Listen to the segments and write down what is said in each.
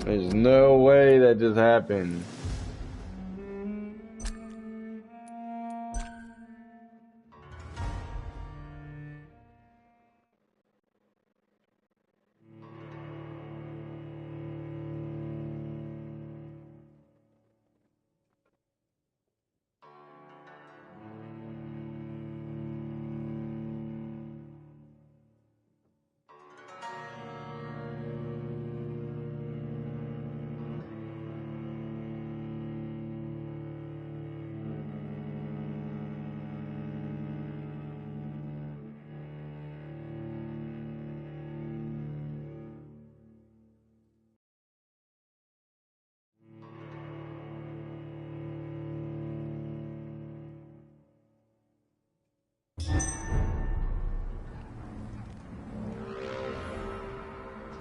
There's no way that just happened.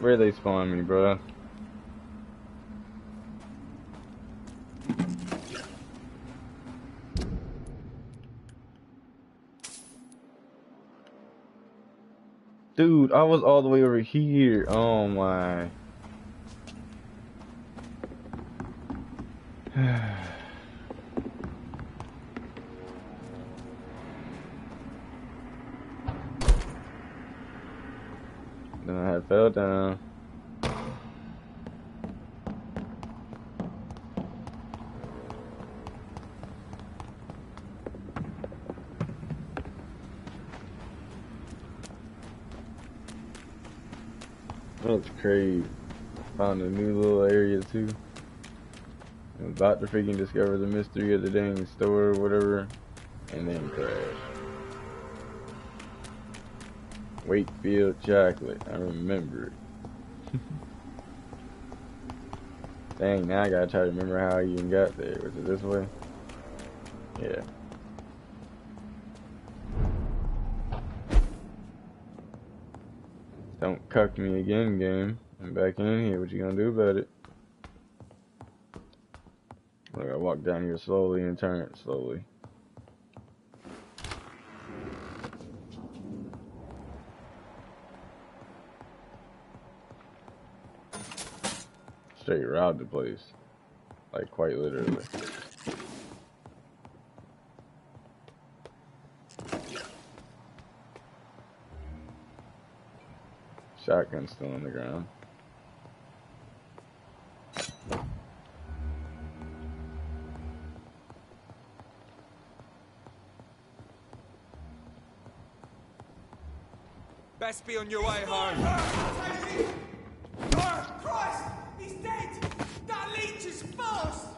Where they spawn me, bro? Dude, I was all the way over here. Oh my. Then I had fell down. That's crazy. Found a new little area too. I'm about to freaking discover the mystery of the dang store or whatever, and then crash. Wakefield chocolate, I remember it. Dang, now I gotta try to remember how I even got there. Was it this way? Yeah. Don't cuck me again, game. I'm back in here. What you gonna do about it? I gotta walk down here slowly and turn it slowly. Straight robbed the place. Like, quite literally. Shotgun's still on the ground. Best be on your way home. Christ! He's dead! That leech is fast!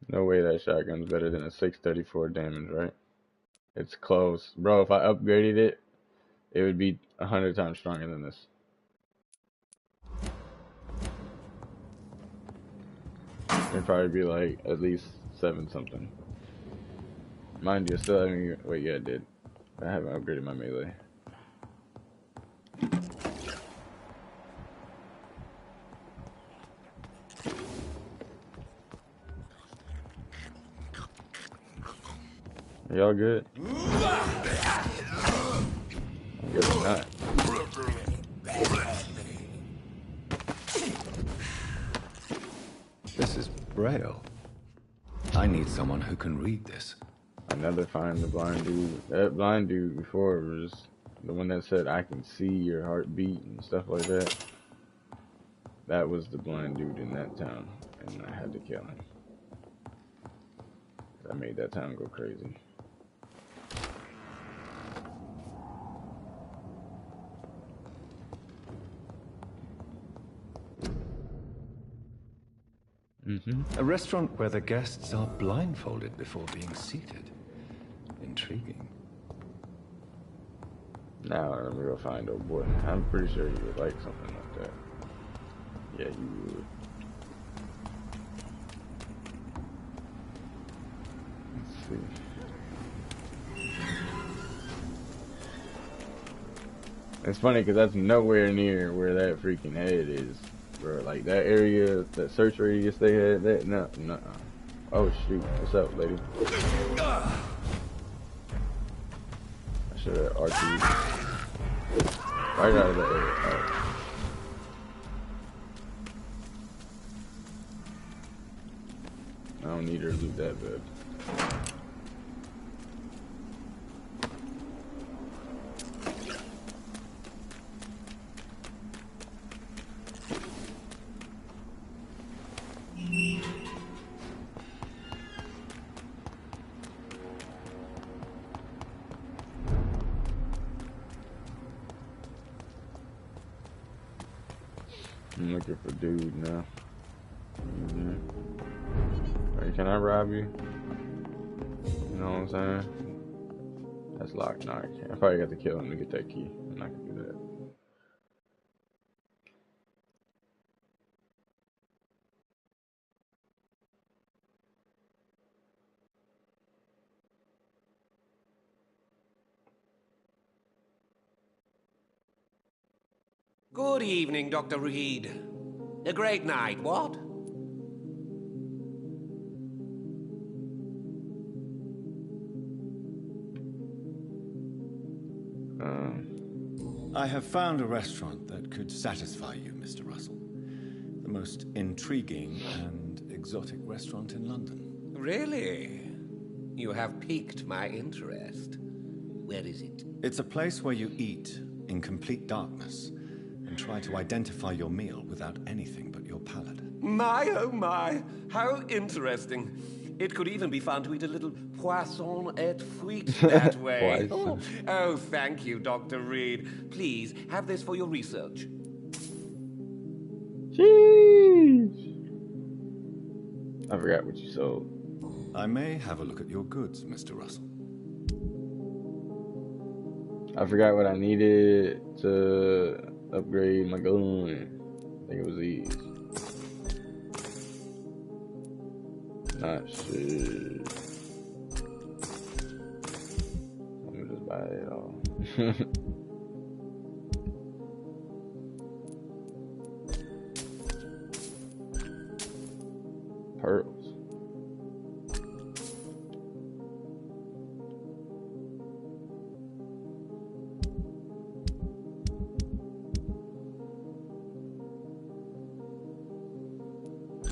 No way that shotgun's better than a 634 damage, right? It's close. Bro, if I upgraded it, it would be 100 times stronger than this. It'd probably be like at least 7 something. Mind you, still haven't. Wait, yeah, I did. I haven't upgraded my melee. Are y'all good? I guess not. This is Braille. I need someone who can read this. Another find the blind dude. That blind dude before was the one that said, I can see your heartbeat and stuff like that. That was the blind dude in that town, and I had to kill him. I made that town go crazy. A restaurant where the guests are blindfolded before being seated. Intriguing. Now let me go find old boy. I'm pretty sure you would like something like that. Yeah, you would. Let's see. It's funny because that's nowhere near where that freaking head is, bro. Like that area, that search radius they had, that no. Oh shoot, what's up, lady? I should have RT'd. Right out of the area. Right. I don't need her to loot that bad. I'm looking for dude now. Hey, can I rob you? You know what I'm saying? That's locked. No, I can't. I probably got to kill him to get that key. I'm not gonna do that. Good evening, Dr. Reed. A great night, what? I have found a restaurant that could satisfy you, Mr. Russell. The most intriguing and exotic restaurant in London. Really? You have piqued my interest. Where is it? It's a place where you eat in complete darkness and try to identify your meal without anything but your palate. My, oh my, how interesting. It could even be fun to eat a little poisson et frites that way. Oh, thank you, Dr. Reed. Please, have this for your research. Jeez. I forgot what you sold. I may have a look at your goods, Mr. Russell. I forgot what I needed to upgrade my gun. I think it was these. Not sure. Let me just buy it all. Pearls.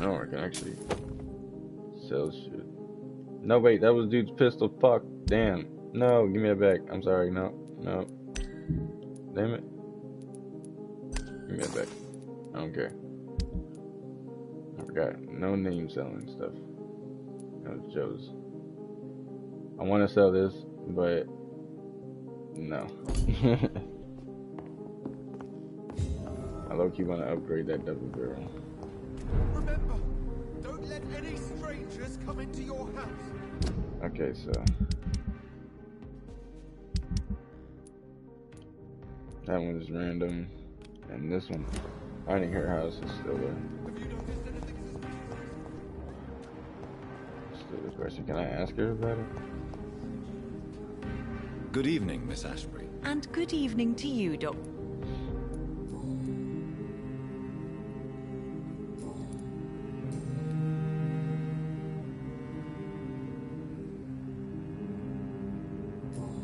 Oh, I can actually sell shit. No, wait, that was dude's pistol. Fuck. Damn. No, give me it back. I'm sorry. No. No. Damn it. Give me it back. I don't care. I forgot. No name selling stuff. That was Joe's. I want to sell this, but no. I low-key want to upgrade that double barrel. Remember, don't let any strangers come into your house. Okay, so that one's random, and this one, finding her house is still there. Have you noticed anything suspicious? Still the question. Can I ask her about it? Good evening, Miss Ashbury. And good evening to you, Doc.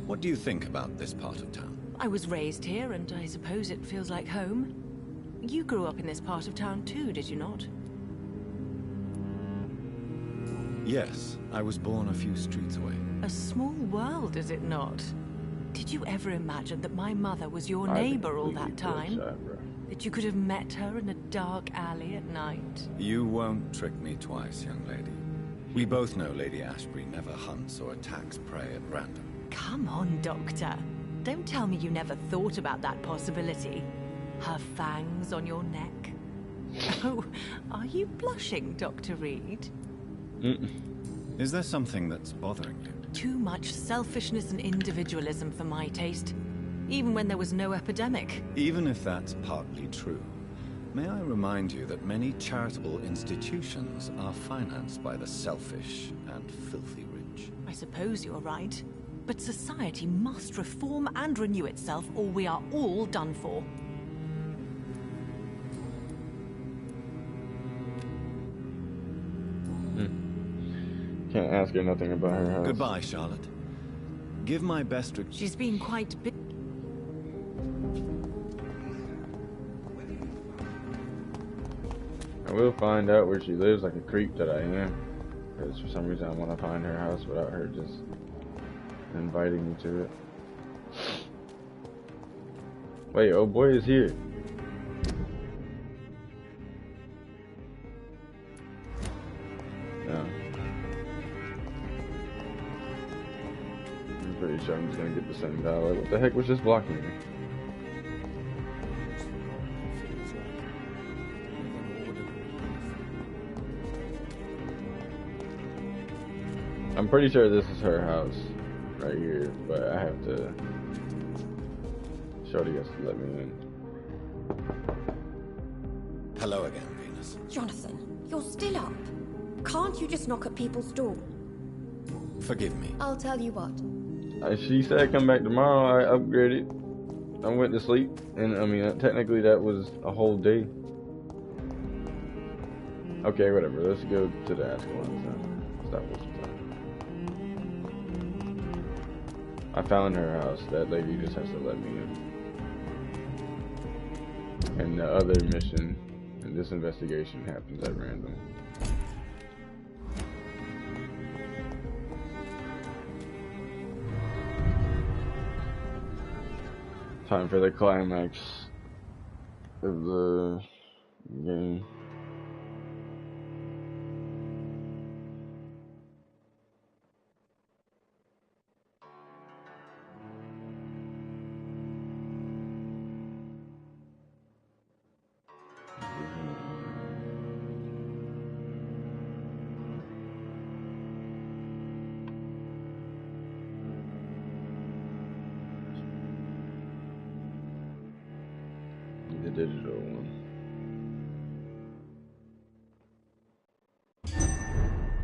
What do you think about this part of town? I was raised here, and I suppose it feels like home. You grew up in this part of town too, did you not? Yes, I was born a few streets away. A small world, is it not? Did you ever imagine that my mother was your neighbor all that time? That you could have met her in a dark alley at night? You won't trick me twice, young lady. We both know Lady Ashbury never hunts or attacks prey at random. Come on, Doctor. Don't tell me you never thought about that possibility. Her fangs on your neck. Oh, are you blushing, Dr. Reed? Is there something that's bothering you? Too much selfishness and individualism for my taste. Even when there was no epidemic. Even if that's partly true, may I remind you that many charitable institutions are financed by the selfish and filthy rich. I suppose you're right. But society must reform and renew itself, or we are all done for. can't ask her nothing about her house. Goodbye, Charlotte. Give my best. She's been quite big. I will find out where she lives like a creep that I am. Because for some reason I want to find her house without her just inviting me to it. Wait, oh boy is here. No. I'm pretty sure I'm just gonna get the same value. What the heck was just blocking me? I'm pretty sure this is her house right here, but I have to. Shorty has to let me in. Hello again, Venus. Jonathan, you're still up. Can't you just knock at people's door? Forgive me. I'll tell you what. She said come back tomorrow. I upgraded. I went to sleep, and I mean technically that was a whole day. Okay, whatever. Let's go to the Ascalon then. Stop wasting time. I found her house. That lady just has to let me in. And the other mission and this investigation happens at random. Time for the climax of the game. The digital one.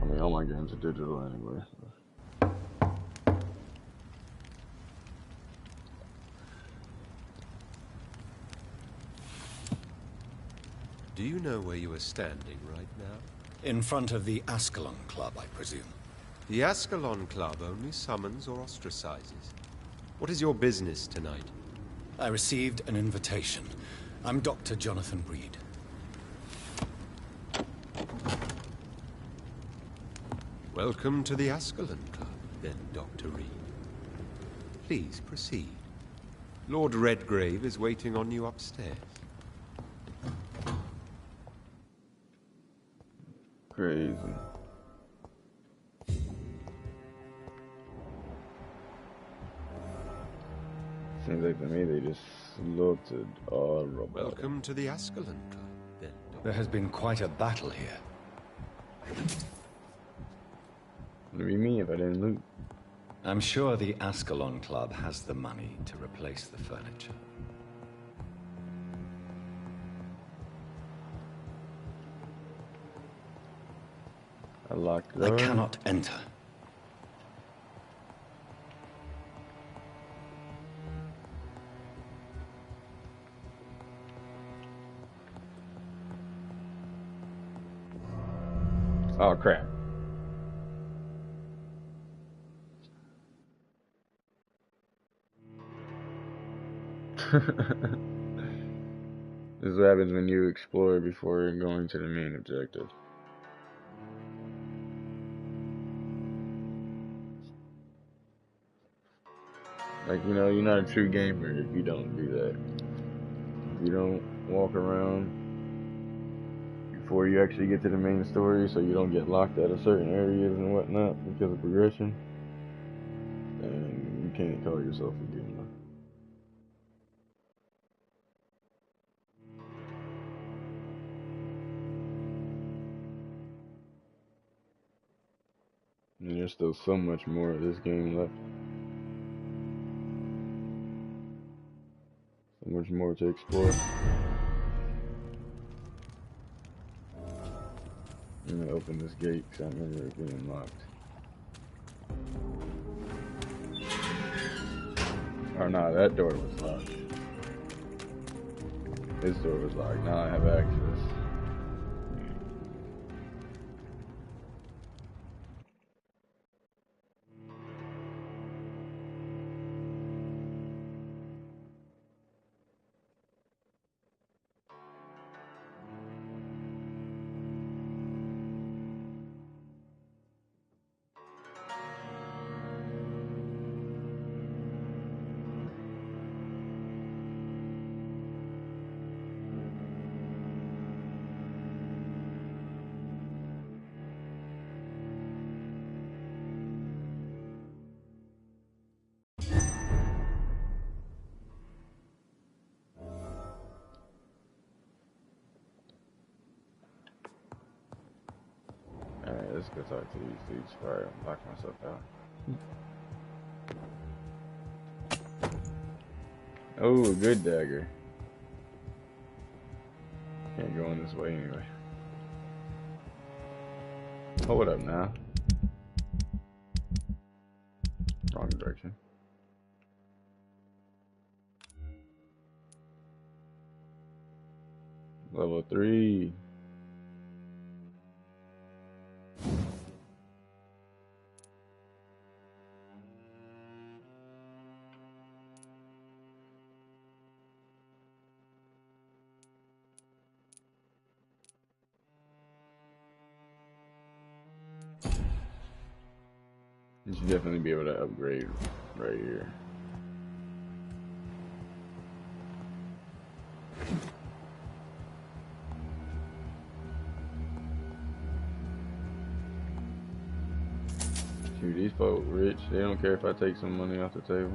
I mean, all my games are digital anyway. So. Do you know where you are standing right now? In front of the Ascalon Club, I presume. The Ascalon Club only summons or ostracizes. What is your business tonight? I received an invitation. I'm Dr. Jonathan Reed. Welcome to the Ascalon Club, then, Dr. Reed. Please proceed. Lord Redgrave is waiting on you upstairs. Crazy. Seems like to me they just looked at all robots. Welcome to the Ascalon Club, then, Dr. There has been quite a battle here. It'd be me if I didn't loot. I'm sure the Ascalon Club has the money to replace the furniture. I locked I door. cannot enter. Oh crap. This is what happens when you explore before going to the main objective. Like, you know, you're not a true gamer if you don't do that. If you don't walk around before you actually get to the main story, so you don't get locked out of certain areas and whatnot because of progression, then you can't call yourself a gamer. And there's still so much more of this game left. So much more to explore. I'm gonna open this gate because I remember it being locked. Or no, that door was locked. This door was locked. Now I have access. let's go talk to these dudes before I lock myself out. Oh, a good dagger. Can't go in this way anyway. Hold up now. Wrong direction. Level 3. You should definitely be able to upgrade right here. Shoot, these folk rich. They don't care if I take some money off the table.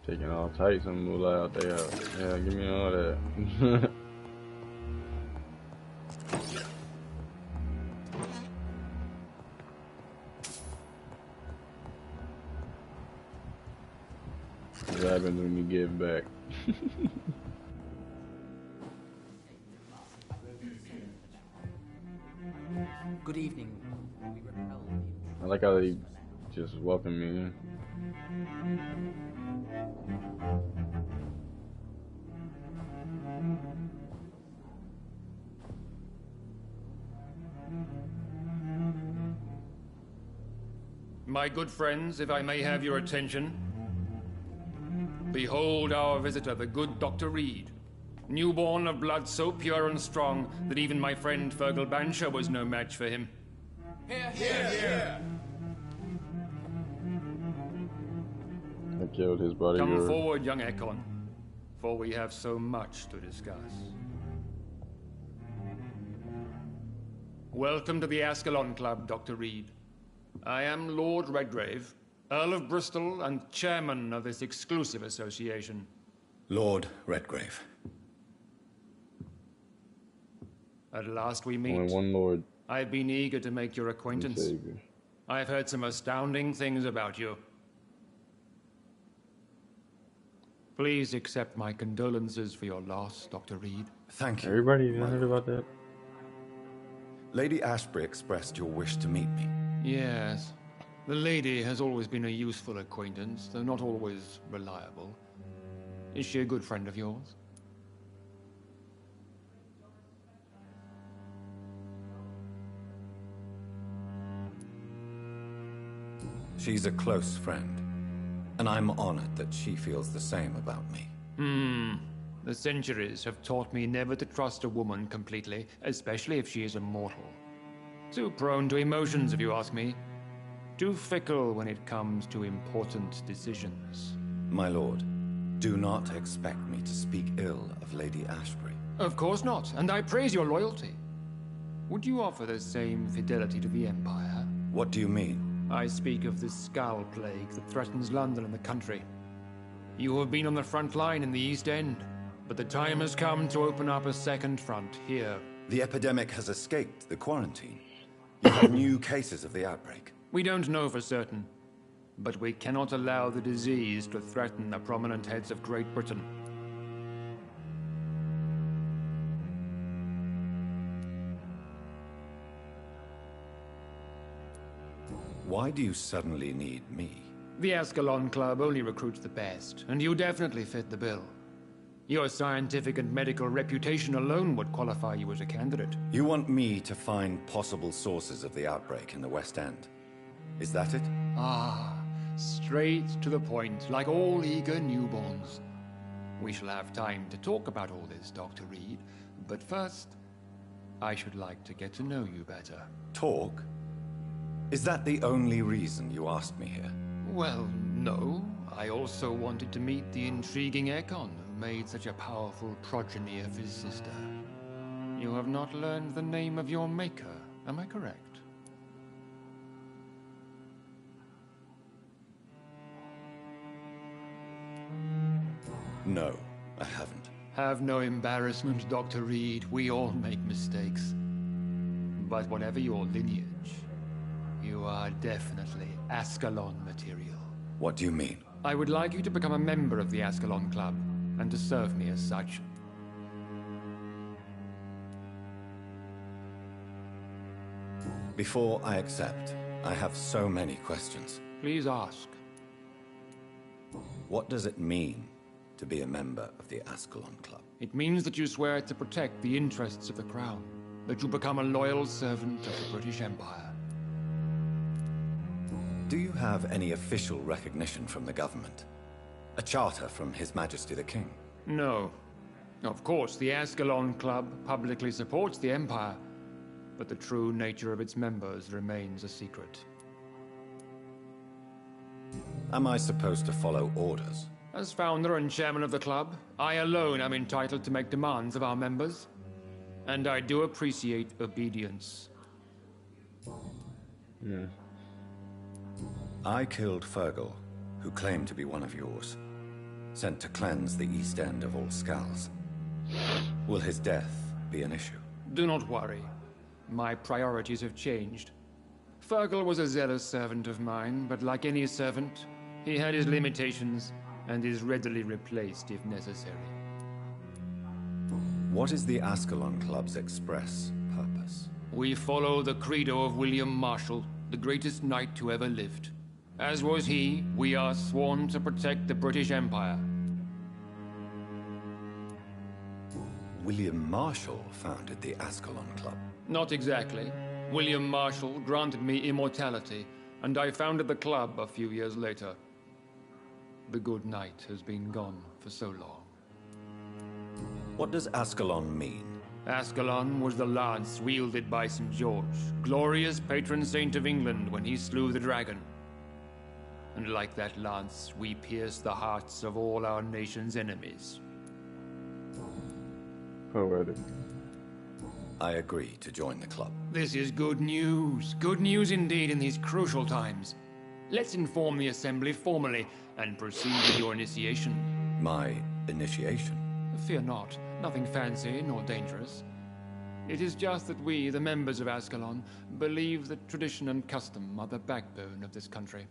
Taking all types of moolah out there. Yeah, give me all that. What happens when you give back? Good evening. I like how they just welcome me in. My good friends, if I may have your attention. Behold our visitor, the good Dr. Reed. Newborn of blood so pure and strong that even my friend Fergal Bansha was no match for him. Here, here, here. I killed his bodyguard. Come forward, young Ekon, for we have so much to discuss. Welcome to the Ascalon Club, Dr. Reed. I am Lord Redgrave, Earl of Bristol and chairman of this exclusive association. Lord Redgrave. At last we meet. Only one Lord. I've been eager to make your acquaintance. Savior. I've heard some astounding things about you. Please accept my condolences for your loss, Dr. Reed. Thank you. Everybody heard about that? Lady Ashbury expressed your wish to meet me. Yes. The lady has always been a useful acquaintance, though not always reliable. Is she a good friend of yours? She's a close friend, and I'm honored that she feels the same about me. The centuries have taught me never to trust a woman completely, especially if she is immortal. Too prone to emotions, if you ask me. Too fickle when it comes to important decisions. My lord, do not expect me to speak ill of Lady Ashbury. Of course not, and I praise your loyalty. Would you offer the same fidelity to the Empire? What do you mean? I speak of the Skull Plague that threatens London and the country. You have been on the front line in the East End, but the time has come to open up a second front here. The epidemic has escaped the quarantine. You have new cases of the outbreak. We don't know for certain, but we cannot allow the disease to threaten the prominent heads of Great Britain. Why do you suddenly need me? The Ascalon Club only recruits the best, and you definitely fit the bill. Your scientific and medical reputation alone would qualify you as a candidate. You want me to find possible sources of the outbreak in the West End. Is that it? Ah, straight to the point, like all eager newborns. We shall have time to talk about all this, Dr. Reed, but first, I should like to get to know you better. Talk? Is that the only reason you asked me here? Well, no. I also wanted to meet the intriguing Ekon, who made such a powerful progeny of his sister. You have not learned the name of your maker, am I correct? No, I haven't. Have no embarrassment, Dr. Reed. We all make mistakes. But whatever your lineage, you are definitely Ascalon material. What do you mean? I would like you to become a member of the Ascalon Club, and to serve me as such. Before I accept, I have so many questions. Please ask. What does it mean to be a member of the Ascalon Club? It means that you swear to protect the interests of the Crown, that you become a loyal servant of the British Empire. Do you have any official recognition from the government? A charter from His Majesty the King? No. Of course, the Ascalon Club publicly supports the Empire, but the true nature of its members remains a secret. Am I supposed to follow orders? As founder and chairman of the club, I alone am entitled to make demands of our members. And I do appreciate obedience. Yeah. I killed Fergal, who claimed to be one of yours. Sent to cleanse the East End of all Skulls. Will his death be an issue? Do not worry. My priorities have changed. Fergal was a zealous servant of mine, but like any servant, he had his limitations and is readily replaced if necessary. What is the Ascalon Club's express purpose? We follow the credo of William Marshall, the greatest knight who ever lived. As was he, we are sworn to protect the British Empire. William Marshall founded the Ascalon Club. Not exactly. William Marshall granted me immortality, and I founded the club a few years later. The good knight has been gone for so long. What does Ascalon mean? Ascalon was the lance wielded by St. George, glorious patron saint of England when he slew the dragon. And like that lance, we pierce the hearts of all our nation's enemies. Poetic. I agree to join the club. This is good news. Good news indeed in these crucial times. Let's inform the Assembly formally and proceed with your initiation. My initiation? Fear not. Nothing fancy nor dangerous. It is just that we, the members of Ascalon, believe that tradition and custom are the backbone of this country.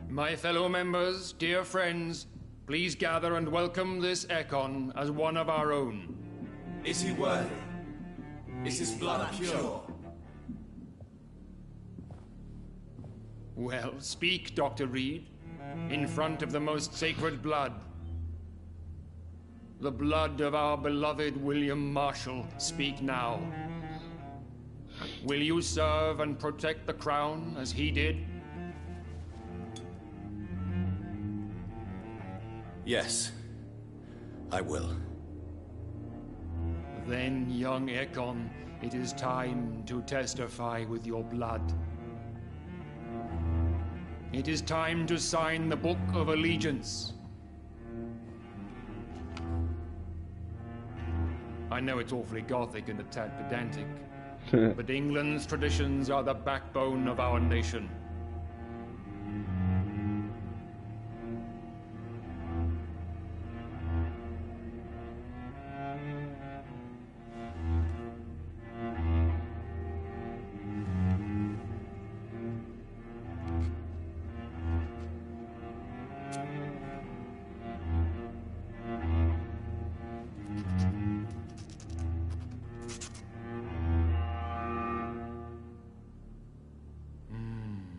My fellow members, dear friends, please gather and welcome this Ekon as one of our own. Is he worthy? Is his blood pure? Well, speak, Dr. Reed, in front of the most sacred blood. The blood of our beloved William Marshall. Speak now. Will you serve and protect the crown as he did? Yes, I will. Then, young Ekon, it is time to testify with your blood. It is time to sign the Book of Allegiance. I know it's awfully gothic and a tad pedantic, but England's traditions are the backbone of our nation.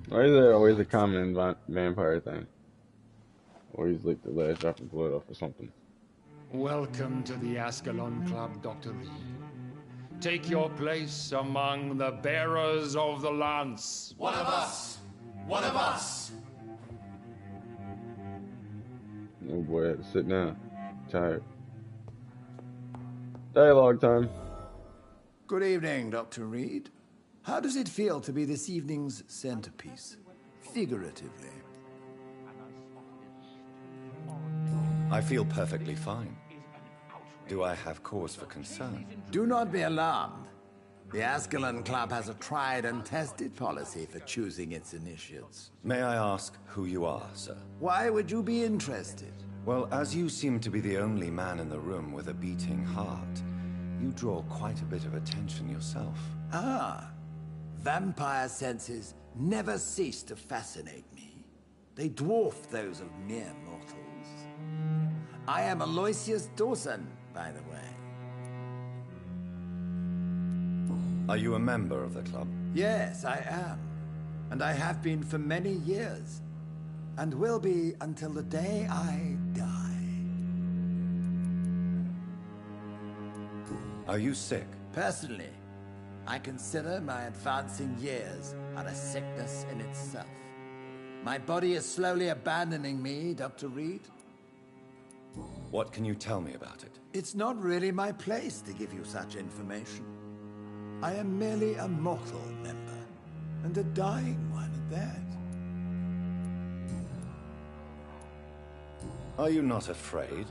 Why is there always a common vampire thing? Always lick the last drop of blood off or something. Welcome to the Ascalon Club, Dr. Reed. Take your place among the bearers of the lance. One of us! One of us! Oh boy, I had to sit down. Tired. Dialogue time. Good evening, Dr. Reed. How does it feel to be this evening's centerpiece? Figuratively. I feel perfectly fine. Do I have cause for concern? Do not be alarmed. The Ascalon Club has a tried and tested policy for choosing its initiates. May I ask who you are, sir? Why would you be interested? Well, as you seem to be the only man in the room with a beating heart, you draw quite a bit of attention yourself. Ah, vampire senses never cease to fascinate me. They dwarf those of mere mortals. I am Aloysius Dawson, by the way. Are you a member of the club? Yes, I am. And I have been for many years. And will be until the day I die. Are you sick? Personally, I consider my advancing years are a sickness in itself. My body is slowly abandoning me, Dr. Reed. What can you tell me about it? It's not really my place to give you such information. I am merely a mortal member, and a dying one at that. Are you not afraid?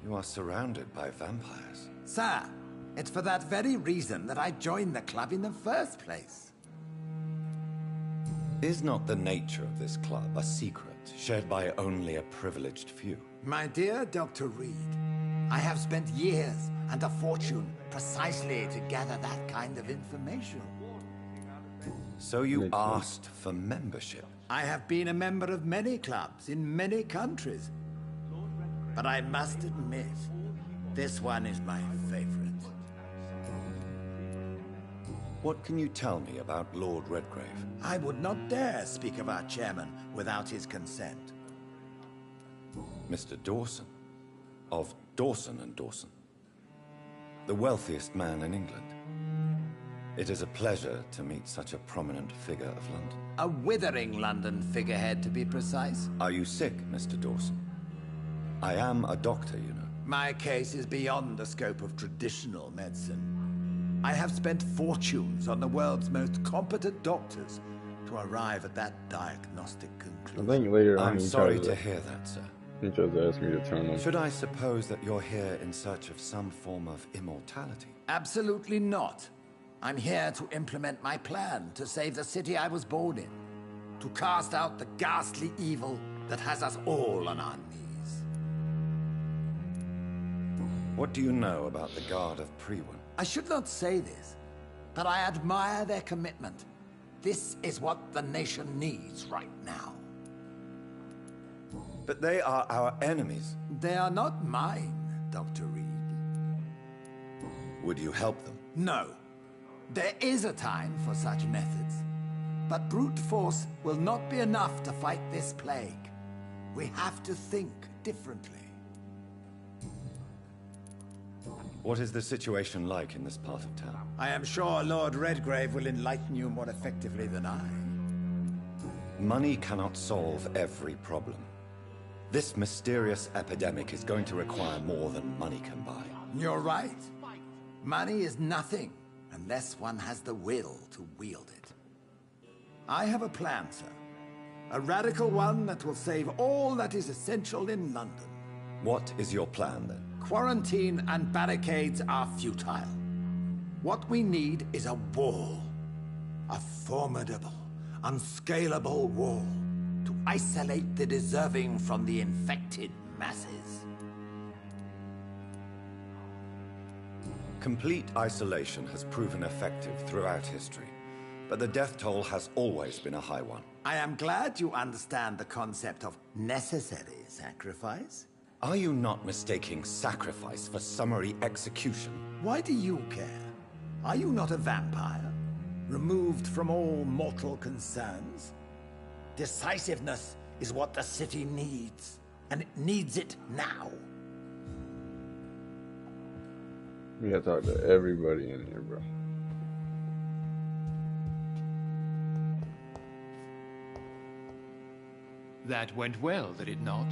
You are surrounded by vampires. Sir, it's for that very reason that I joined the club in the first place. Is not the nature of this club a secret, shared by only a privileged few? My dear Dr. Reed, I have spent years and a fortune precisely to gather that kind of information. So you asked for membership? I have been a member of many clubs in many countries. But I must admit, this one is my favorite. What can you tell me about Lord Redgrave? I would not dare speak of our chairman without his consent. Mr. Dawson, of Dawson and Dawson, the wealthiest man in England. It is a pleasure to meet such a prominent figure of London. A withering London figurehead, to be precise. Are you sick, Mr. Dawson? I am a doctor, you know. My case is beyond the scope of traditional medicine. I have spent fortunes on the world's most competent doctors to arrive at that diagnostic conclusion. I think later on I'm sorry to hear that, sir. He tries to ask me to turn on. Should I suppose that you're here in search of some form of immortality? Absolutely not. I'm here to implement my plan to save the city I was born in. To cast out the ghastly evil that has us all on our knees. What do you know about the Guard of Priwen? I should not say this, but I admire their commitment. This is what the nation needs right now. But they are our enemies. They are not mine, Dr. Reed. Would you help them? No. There is a time for such methods. But brute force will not be enough to fight this plague. We have to think differently. What is the situation like in this part of town? I am sure Lord Redgrave will enlighten you more effectively than I. Money cannot solve every problem. This mysterious epidemic is going to require more than money can buy. You're right. Money is nothing unless one has the will to wield it. I have a plan, sir. A radical one that will save all that is essential in London. What is your plan, then? Quarantine and barricades are futile. What we need is a wall. A formidable, unscalable wall to isolate the deserving from the infected masses. Complete isolation has proven effective throughout history, but the death toll has always been a high one. I am glad you understand the concept of necessary sacrifice. Are you not mistaking sacrifice for summary execution? Why do you care? Are you not a vampire? Removed from all mortal concerns? Decisiveness is what the city needs, and it needs it now. We gotta talk to everybody in here, bro. That went well, did it not?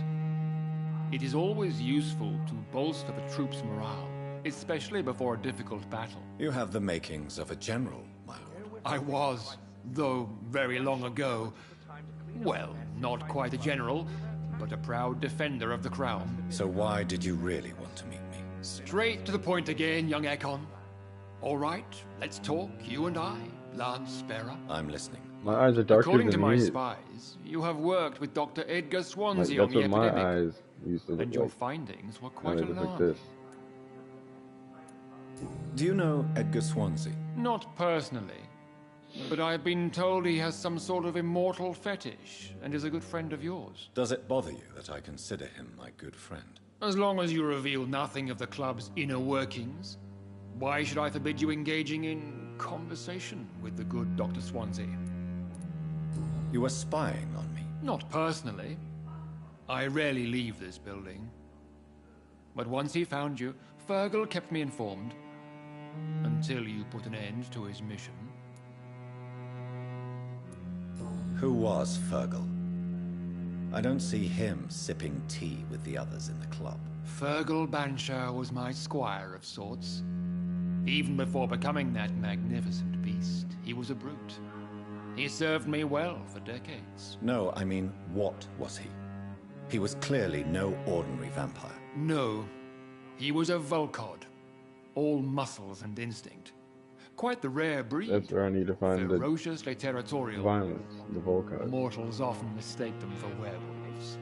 It is always useful to bolster the troops' morale, especially before a difficult battle. You have the makings of a general, my lord. I was, though very long ago. Well, not quite a general, but a proud defender of the crown. So why did you really want to meet me? Straight to the point again, young Ekon. All right, let's talk, you and I, Lance Sparrow. I'm listening. My eyes are darker According than to my his. spies, you have worked with Dr. Edgar Like, Swansea on that's the what my epidemic, eyes used to look and your like. findings were Now quite they look like alarming. this. Do you know Edgar Swansea? Not personally, but I've been told he has some sort of immortal fetish and is a good friend of yours. Does it bother you that I consider him my good friend? As long as you reveal nothing of the club's inner workings, why should I forbid you engaging in conversation with the good Dr. Swansea? You were spying on me. Not personally. I rarely leave this building. But once he found you, Fergal kept me informed. Until you put an end to his mission. Who was Fergal? I don't see him sipping tea with the others in the club. Fergal Banshire was my squire of sorts. Even before becoming that magnificent beast, he was a brute. He served me well for decades. No, I mean, what was he? He was clearly no ordinary vampire. No, he was a Volcod. All muscles and instinct. Quite the rare breed. That's where I need to find ferociously territorial. Violence, the Volcod. Mortals often mistake them for werewolves.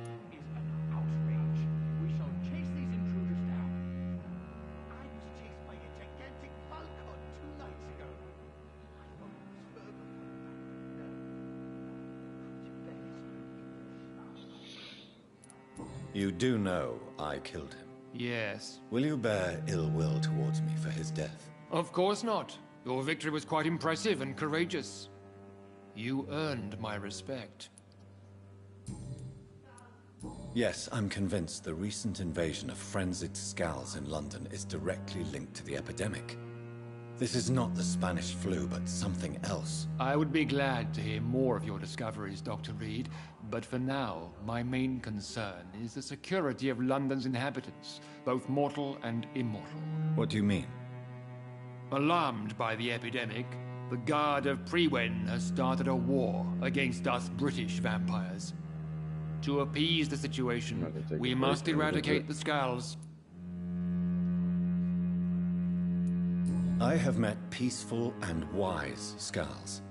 You do know I killed him. Yes. Will you bear ill will towards me for his death? Of course not. Your victory was quite impressive and courageous. You earned my respect. Yes, I'm convinced the recent invasion of frenzied Skulls in London is directly linked to the epidemic. This is not the Spanish flu, but something else. I would be glad to hear more of your discoveries, Dr. Reed, but for now, my main concern is the security of London's inhabitants, both mortal and immortal. What do you mean? Alarmed by the epidemic, the Guard of Prewen has started a war against us British vampires. To appease the situation, we must eradicate the Skulls. I have met peaceful and wise Skulls.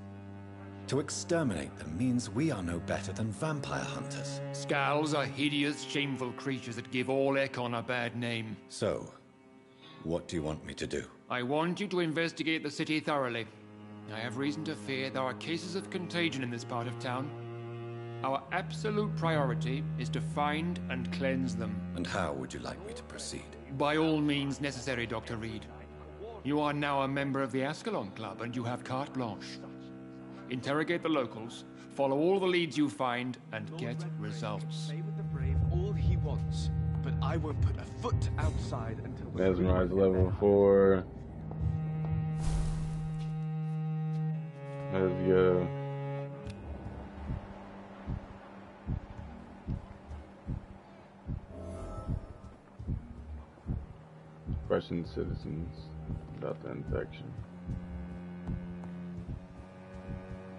To exterminate them means we are no better than vampire hunters. Skulls are hideous, shameful creatures that give all Ekon a bad name. So, what do you want me to do? I want you to investigate the city thoroughly. I have reason to fear there are cases of contagion in this part of town. Our absolute priority is to find and cleanse them. And how would you like me to proceed? By all means necessary, Dr. Reed. You are now a member of the Ascalon Club, and you have carte blanche. Interrogate the locals, follow all the leads you find, and get results. Play with the brave all he wants, but I won't put a foot outside until... Mesmerize level 4. Let's go. Question citizens about the infection.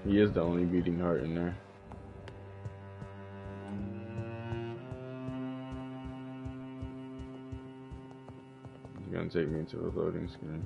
He is the only beating heart in there. He's gonna take me to a loading screen.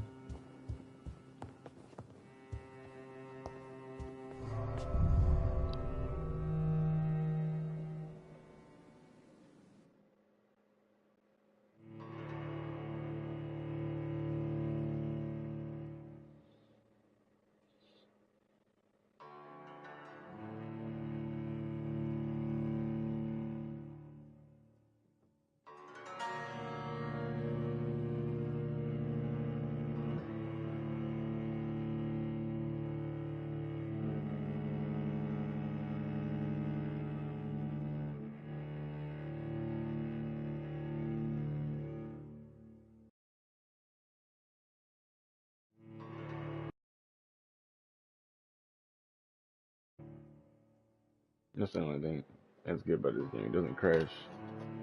That's the only thing that's good about this game. It doesn't crash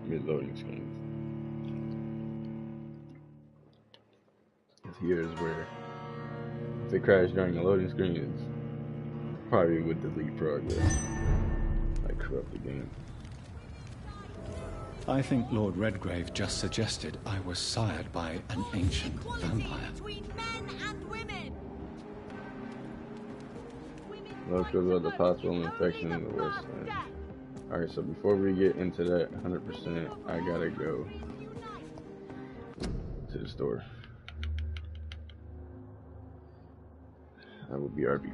mid-loading screens. Here is where if it crashed during the loading screen, it's probably would delete progress, like corrupt the game. I think Lord Redgrave just suggested I was sired by an ancient vampire. Between men and women. Let's go about the possible infection in the West End. Alright, so before we get into that 100%, I gotta go to the store. I will be RB.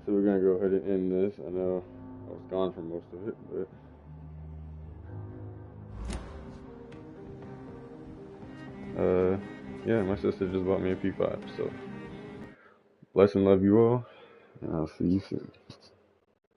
So we're gonna go ahead and end this. I know I was gone for most of it, but yeah, my sister just bought me a P5. So bless and love you all, and I'll see you soon.